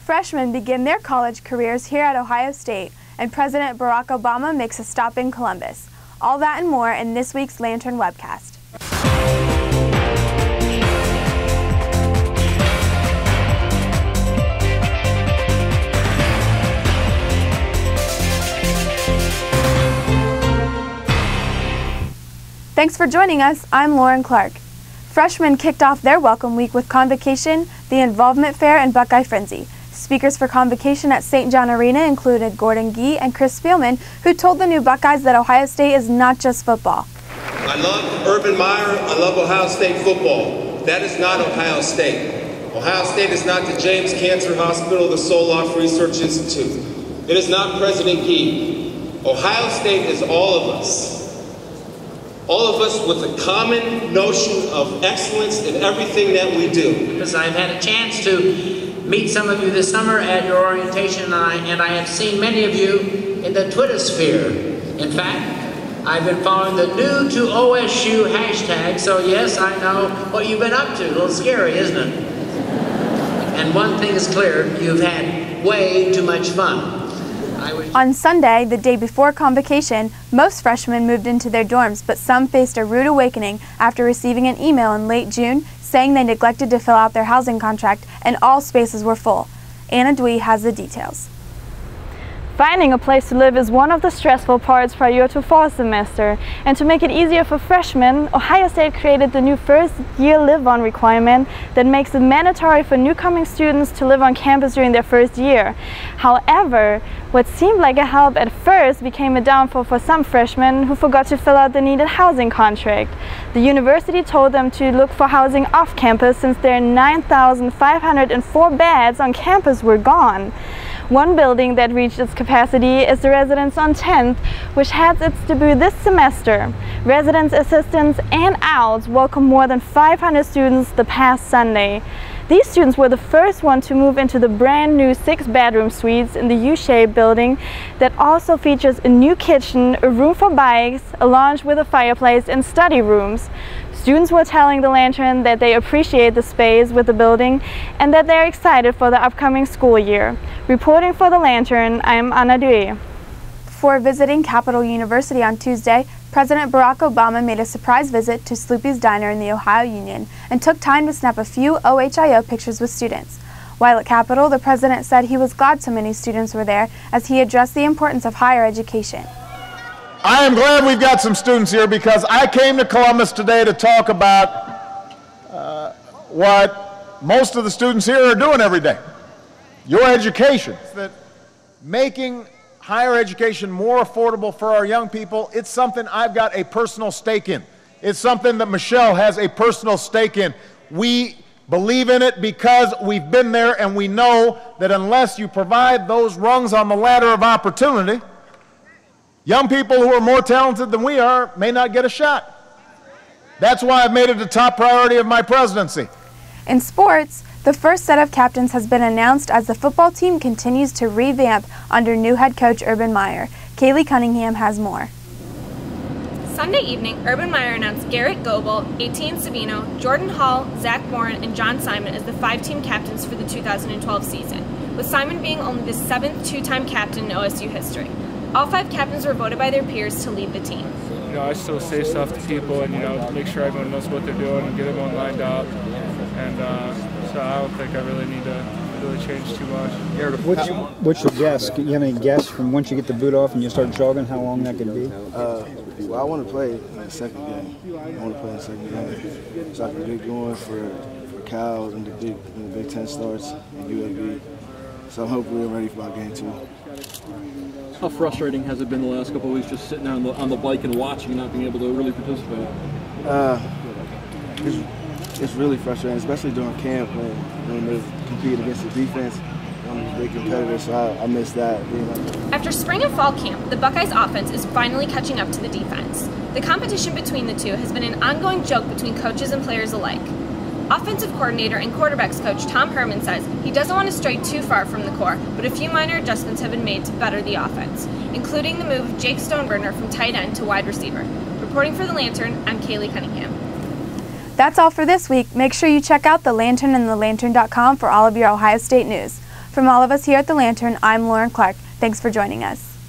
Freshmen begin their college careers here at Ohio State, and President Barack Obama makes a stop in Columbus. All that and more in this week's Lantern Webcast. Thanks for joining us. I'm Lauren Clark. Freshmen kicked off their welcome week with Convocation, the Involvement Fair, and Buckeye Frenzy. Speakers for Convocation at St. John Arena included Gordon Gee and Chris Spielman, who told the new Buckeyes that Ohio State is not just football. I love Urban Meyer. I love Ohio State football. That is not Ohio State. Ohio State is not the James Cancer Hospital, the Soloff Research Institute. It is not President Gee. Ohio State is all of us. All of us with a common notion of excellence in everything that we do. Because I've had a chance to meet some of you this summer at your orientation, and I have seen many of you in the Twitter sphere. In fact, I've been following the new to OSU hashtag, so yes, I know what you've been up to. A little scary, isn't it? And one thing is clear, you've had way too much fun. On Sunday, the day before Convocation, most freshmen moved into their dorms, but some faced a rude awakening after receiving an email in late June saying they neglected to fill out their housing contract and all spaces were full. Anna Dwee has the details. Finding a place to live is one of the stressful parts prior to fall semester, and to make it easier for freshmen, Ohio State created the new first-year live-on requirement that makes it mandatory for newcoming students to live on campus during their first year. However, what seemed like a help at first became a downfall for some freshmen who forgot to fill out the needed housing contract. The university told them to look for housing off campus since their 9,504 beds on campus were gone. One building that reached its capacity is the Residence on 10th, which has its debut this semester. Residence assistants and ALS welcomed more than 500 students the past Sunday. These students were the first one to move into the brand new 6-bedroom suites in the U-shaped building that also features a new kitchen, a room for bikes, a lounge with a fireplace, and study rooms. Students were telling the Lantern that they appreciate the space with the building and that they're excited for the upcoming school year. Reporting for the Lantern, I'm Anna Dwee. Before visiting Capital University on Tuesday, President Barack Obama made a surprise visit to Sloopy's Diner in the Ohio Union and took time to snap a few OHIO pictures with students. While at Capitol, the president said he was glad so many students were there as he addressed the importance of higher education. I am glad we've got some students here because I came to Columbus today to talk about what most of the students here are doing every day. Your education. That making higher education more affordable for our young people, it's something I've got a personal stake in. It's something that Michelle has a personal stake in. We believe in it because we've been there and we know that unless you provide those rungs on the ladder of opportunity, young people who are more talented than we are may not get a shot. That's why I've made it a top priority of my presidency. In sports, the first set of captains has been announced as the football team continues to revamp under new head coach Urban Meyer. Kaylee Cunningham has more. Sunday evening, Urban Meyer announced Garrett Goebel, Etienne Savino, Jordan Hall, Zach Warren, and John Simon as the 5-team captains for the 2012 season, with Simon being only the 7th two-time captain in OSU history. All 5 captains were voted by their peers to lead the team. You know, I still say stuff to people and, make sure everyone knows what they're doing and get everyone lined up. And so I don't think I really need to really change too much. What's your guess? Do you have any guess from once you get the boot off and you start jogging, how long that could be? Well, I want to play in the second game. I want to play in the second game so I can get going for Cal and the Big Ten starts and UAB. So I'm hoping we're ready for our game 2. How frustrating has it been the last couple of weeks just sitting on the bike and watching and not being able to really participate? It's really frustrating, especially during camp when they compete against the defense. I'm a big competitor, so I miss that. After spring and fall camp, the Buckeyes offense is finally catching up to the defense. The competition between the two has been an ongoing joke between coaches and players alike. Offensive coordinator and quarterbacks coach Tom Herman says he doesn't want to stray too far from the core, but a few minor adjustments have been made to better the offense, including the move of Jake Stoneburner from tight end to wide receiver. Reporting for The Lantern, I'm Kaylee Cunningham. That's all for this week. Make sure you check out The Lantern and thelantern.com for all of your Ohio State news. From all of us here at the Lantern, I'm Lauren Clark. Thanks for joining us.